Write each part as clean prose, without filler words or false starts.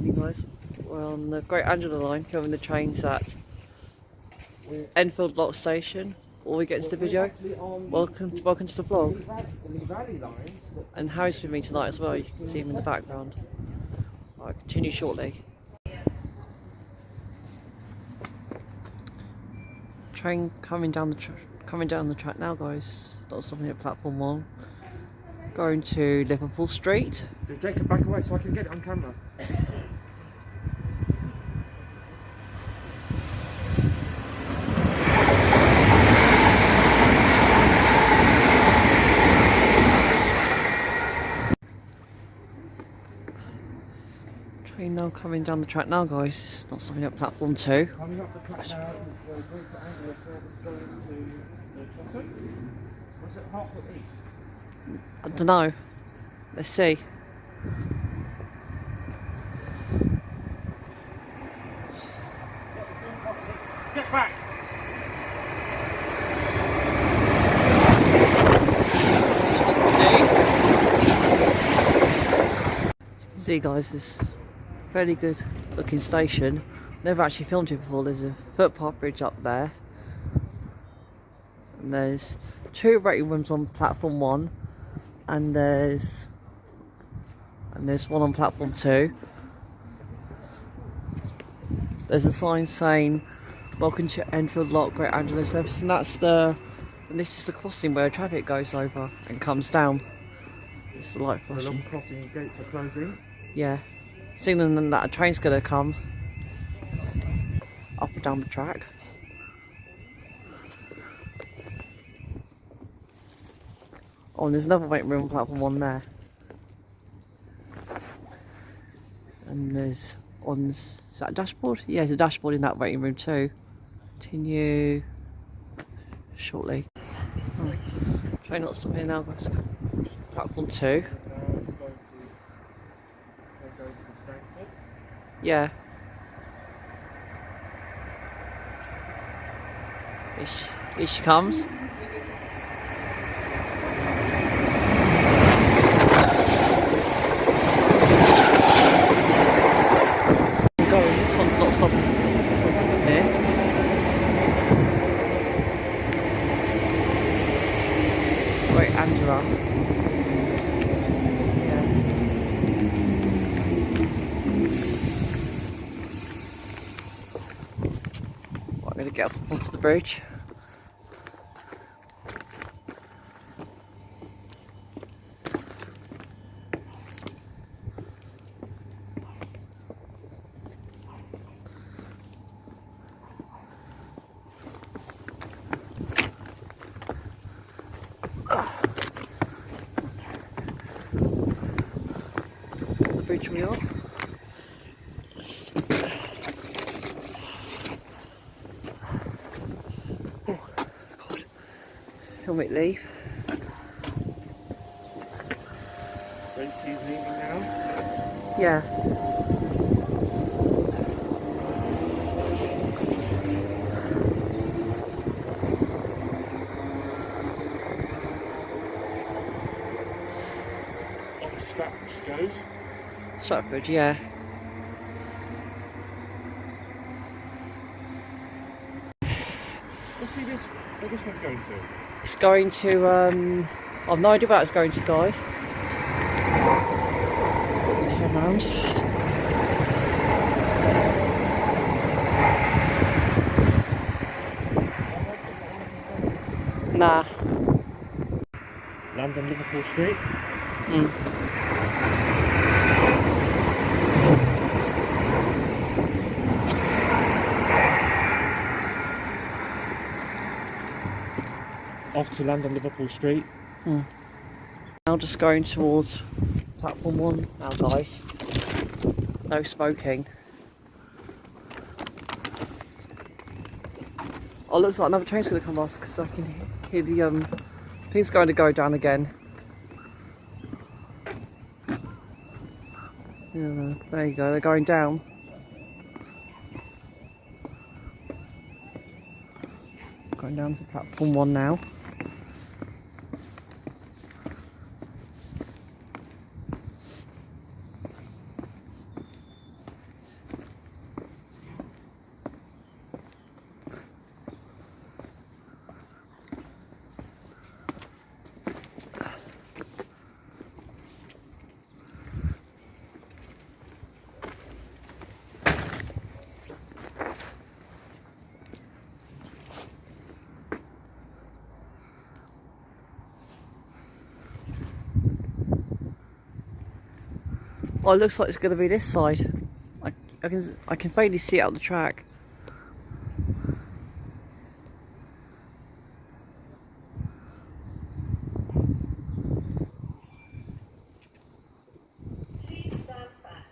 evening, guys. We're on the Great Anglia line filming the trains at Enfield Lock Station. Before we get into the video, welcome to the vlog. And Harry's with me tonight as well. You can see him in the background. I'll continue shortly. Train coming down the track now, guys. Not stopping at platform 1. Going to Liverpool Street. Jacob, back away so I can get it on camera. Train now coming down the track now, guys. Not stopping at platform 2. Coming up the track now is going to Anglia service going to Chelsea. Was it Hartford East? I don't know. Let's see. Get back! See, guys, this fairly good looking station. Never actually filmed it before. There's a footbridge up there, and there's 2 waiting rooms on platform 1, and there's one on platform 2. There's a sign saying "Welcome to Enfield Lock, Great Anglia Service," and this is the crossing where traffic goes over and comes down. It's the light flashing. The long crossing gates are closing. Yeah, signaling that a train's gonna come up and down the track. Oh, and there's another waiting room on platform 1 there. And is that a dashboard? Yeah, there's a dashboard in that waiting room too. Continue shortly. Oh, train not stopping now, guys. Platform 2. Yeah. Here she comes. This one's not stopping here. Great Anglia. Yeah. Well, I'm going to get up onto the bridge. Bridge we are. Oh God! Helmet leave. So she's leaving now? Yeah. Off to Stratford she goes. Stratford, yeah. Let's see where this one's going to. It's going to, I've no idea where it's going to, guys. Turn around. Nah. Land on Liverpool Street. Off to land on Liverpool Street. Now just going towards platform 1 now, guys. No smoking. Oh, looks like another train's going to come off because I can hear the thing's going to go down again. Yeah, there you go, they're going down. Going down to platform 1 now. Oh, it looks like it's going to be this side. I can faintly see it out the track. Please stand back.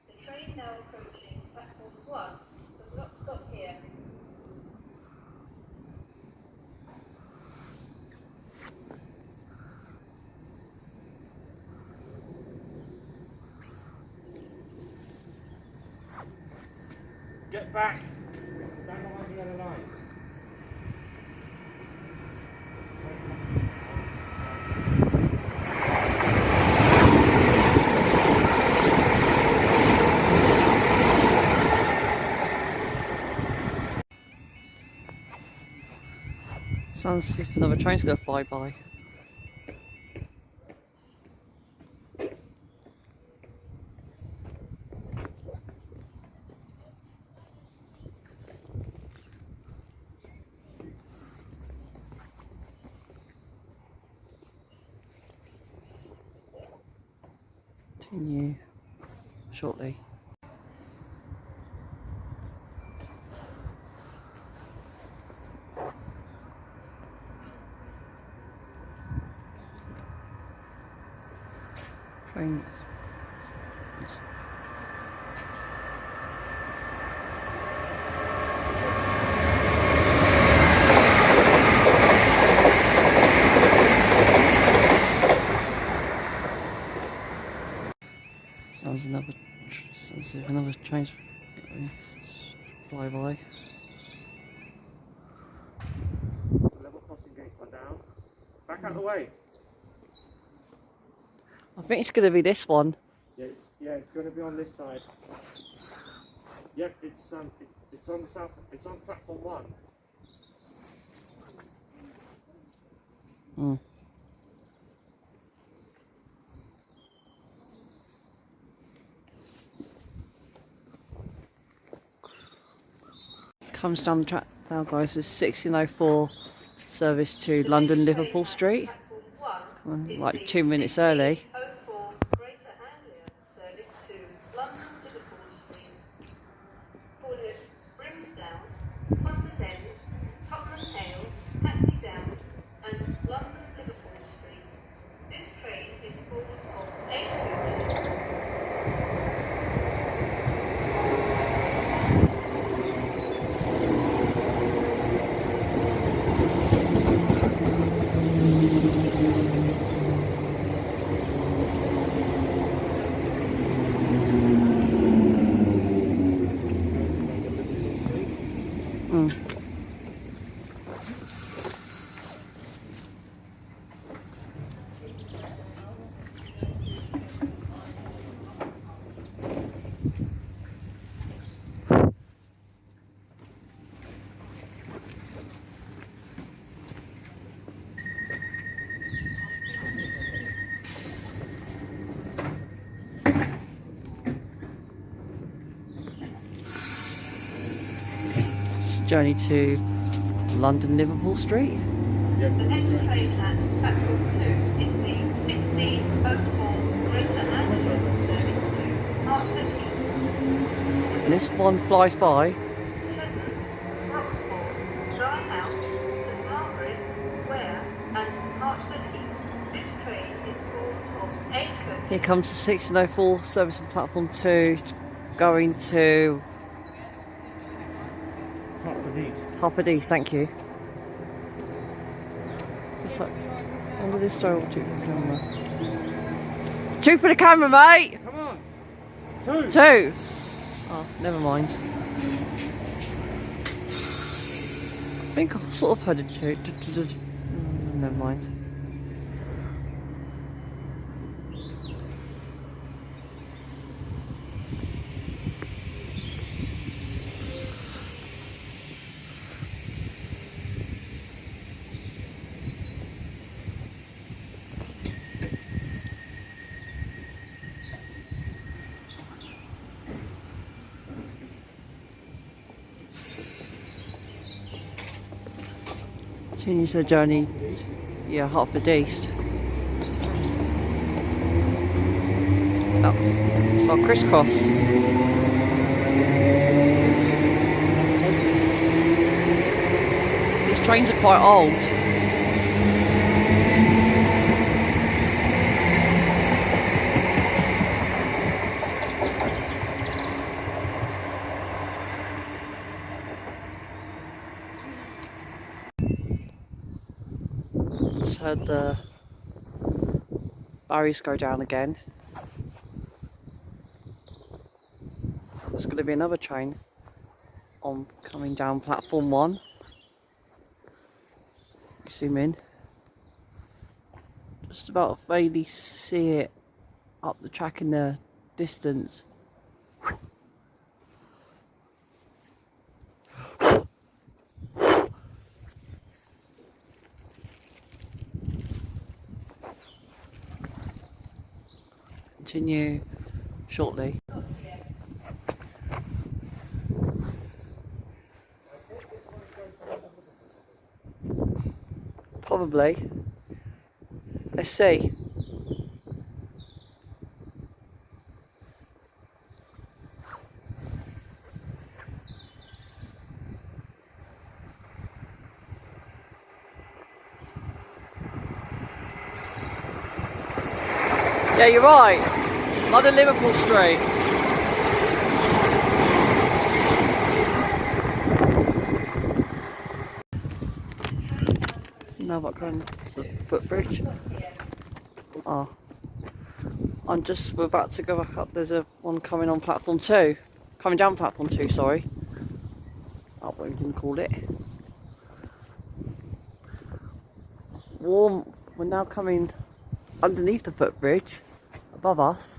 The train now approaching platform 1 does not stop here. Get back. Stand behind the other line. Sounds as if another train's going to fly by. Continue shortly. Train. Sounds if another train's fly by. Level crossing gates are down. Back out the way. I think it's going to be this one. Yeah, it's going to be on this side. Yep, it's on the south. It's on platform 1. Hmm. Comes down the track now, guys. It's 1604 service to London Liverpool Street. It's coming like 2 minutes early. 04 Greater Anglia service to London Liverpool Street. Fordham, Brimsdown, Potters End, Tottenham Hale, Hackney Downs and London Liverpool Street. This train is full of 8 coaches. Journey to London Liverpool Street. The next train at platform 2 is the 1604 Greater Anglia service to Hartford East. And this one flies by. Cheshunt, Roxbourne, Dry House, St Margaret's, Ware and Hartford East. This train is full of 8 coaches. Here comes the 1604 service on platform 2 going to Hartford East, thank you. It's like under this door, two for the camera. 2 for the camera, mate! Come on! 2! 2! Oh, never mind. I think I sort of heard a 2. Never mind. Continues her journey, yeah, Hartford East. Oh, it's our crisscross. These trains are quite old. Just heard the barriers go down again. So there's going to be another train on coming down platform 1. Zoom in. Just about vaguely see it up the track in the distance. Continue shortly. Probably. Let's see. Yeah, you're right. Not a Liverpool Street. Now what going to the Footbridge? Oh, we're about to go back up. There's one coming on platform 2. Coming down platform 2, sorry. Oh, what we can call it. Warm. We're now coming underneath the Footbridge, above us.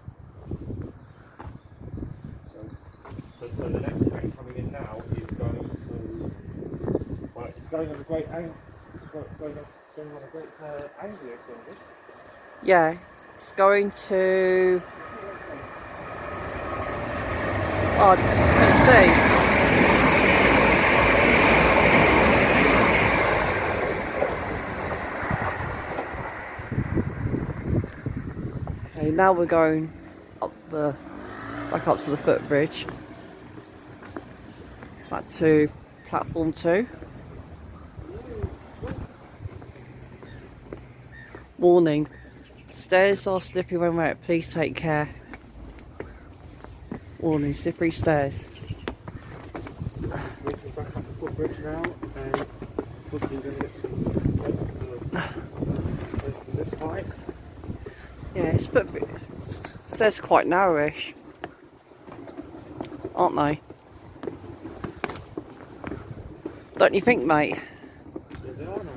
So the next train coming in now is going to, well, it's going on a great angle, going on a great anglia service. Yeah, it's going to. Oh, let's see. Okay, now we're going back up to the Footbridge. Back to platform 2. Warning, stairs are slippery when wet, please take care. Warning, slippery stairs. We're back up the Footbridge now, and hopefully going to get some this height. Yeah, it's stairs are quite narrowish, aren't they? Don't you think, mate? Yeah, they are narrow.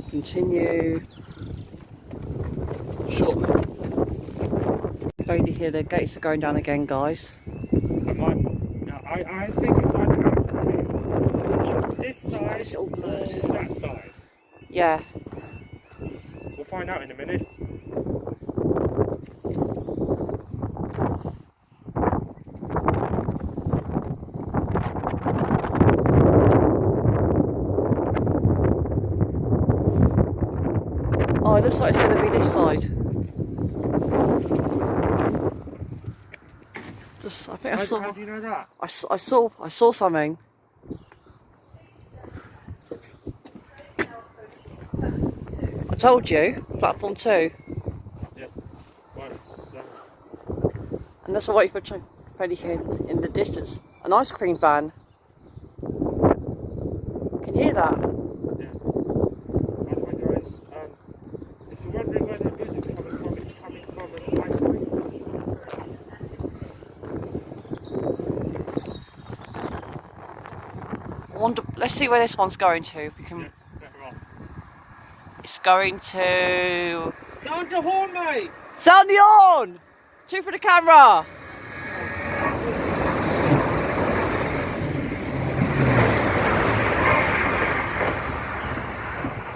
Continue shortly. If only here, the gates are going down again, guys. I think it's either coming on this side It's all blurred. or that side. Yeah. We'll find out in a minute. Oh, it looks like it's going to be this side. I think I saw. How do you know that? I saw something. I told you, platform 2. Yeah. Well, it's, And that's what I wait for a train here in the distance. An ice cream van. Can you hear that? yeah. By the way, guys, if you're wondering where the music's coming from, it's coming from an ice cream. Let's see where this one's going to. If we can. Yeah, better off. It's going to. Sound your horn, mate! Sound the horn! 2 for the camera!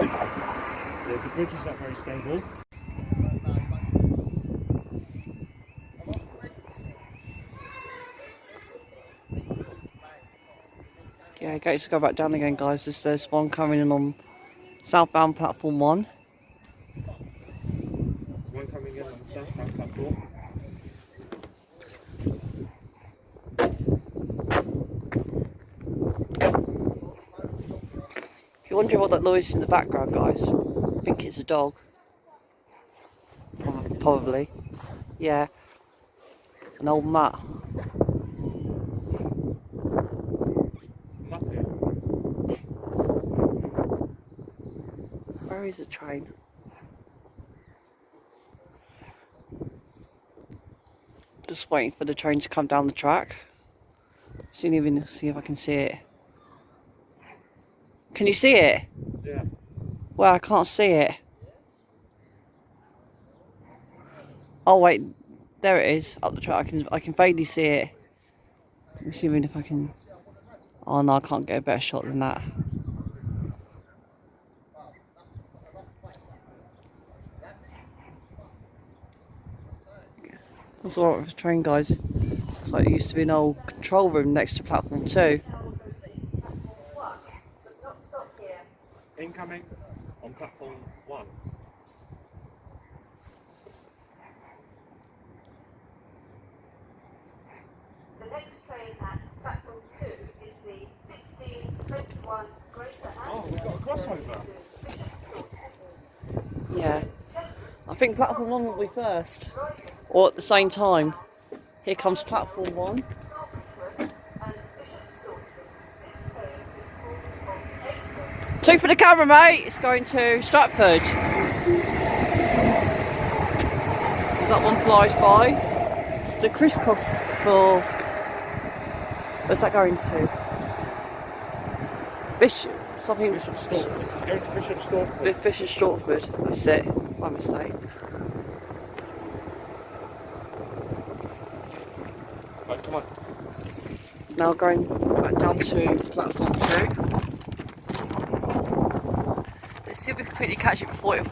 Yeah, the bridge is not very stable. Yeah, gates to go back down again, guys. There's one coming in on southbound platform 1. One coming in on wondering what that noise is in the background, guys. I think it's a dog. Probably. Yeah. An old mat. Nothing. Where is the train? Just waiting for the train to come down the track. See if I can see it. Can you see it? Yeah. Well, I can't see it. Oh wait, there it is up the track. I can vaguely see it. Let me see if I can. Oh no, I can't get a better shot than that. That's alright with the train, guys. It's like it used to be an old control room next to platform 2. Incoming on platform 1. The next train at platform 2 is the 1621 Greater Oh, we've got a crossover. Yeah. I think platform 1 will be first. Or at the same time. Here comes platform 1. Two for the camera, mate. It's going to Stratford. As that one flies by. It's the crisscross for... Where's that going to? Bishop... Something... Bishop Stortford. It's going to Bishop Stortford. Bishop Stortford. That's it. My mistake. Right, come on. Now going back down to platform 2. Let's see if we can quickly catch it before it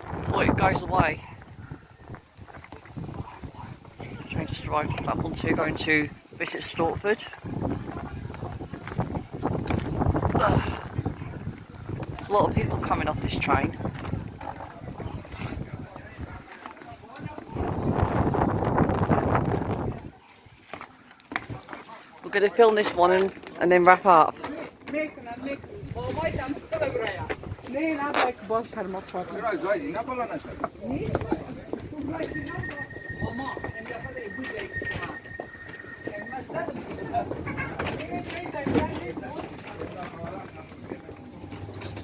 goes away. Train just arrived at platform 2 going to Bishop Stortford. There's a lot of people coming off this train. We're going to film this one and then wrap up.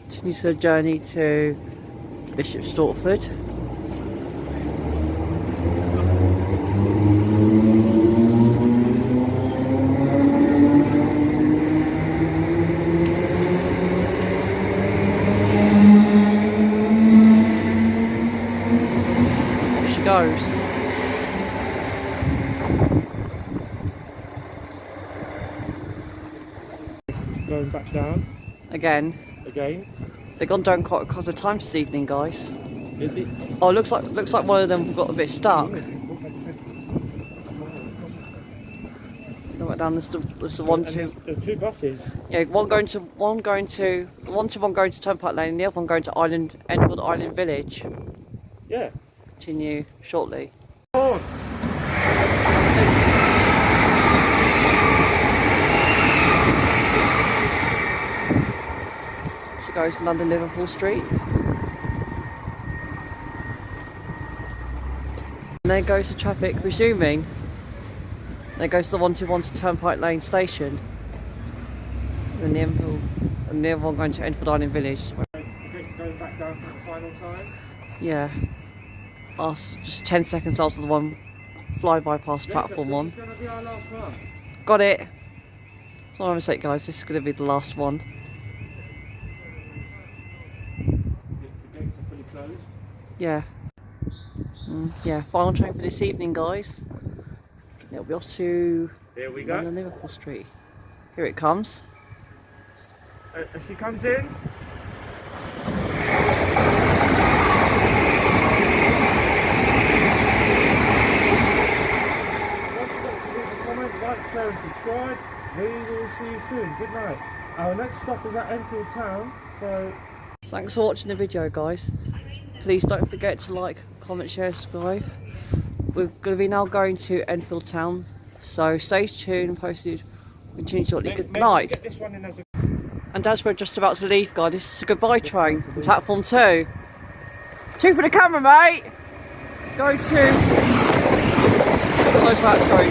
Continues the journey to Bishop Stortford. Goes. Going back down. Again. They've gone down quite a couple of times this evening, guys. Is it? Oh, looks like one of them got a bit stuck. They went down. There's the one two. There's 2 buses. Yeah, one going to Turnpike Lane, and the other one going to Enfield Island Village. Yeah. Continue shortly. On. She goes to London Liverpool Street. And then goes to traffic resuming. Then goes to the 121 to Turnpike Lane Station. And the other one going to Enfield Island Village. Going back down for the final time. Yeah. Just 10 seconds after the one flyby past platform 1. This is going to be our last one. Got it. It's not my mistake, guys. This is going to be the last one. The gates are fully closed. Yeah. Yeah, final train for this evening, guys. It'll be off to Here we go. London Liverpool Street. Here it comes. As she comes in. Like, share and subscribe. We will see you soon. Good night. Our next stop is at Enfield Town, so... Thanks for watching the video, guys. Please don't forget to like, comment, share, subscribe. We're going to be now going to Enfield Town, so stay tuned and posted. Continue shortly. Good night. Get this one in as a... And as we're just about to leave, guys, this is a goodbye train from platform 2. 2 for the camera, mate! Let's go to... God knows where it's going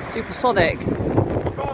to. Supersonic.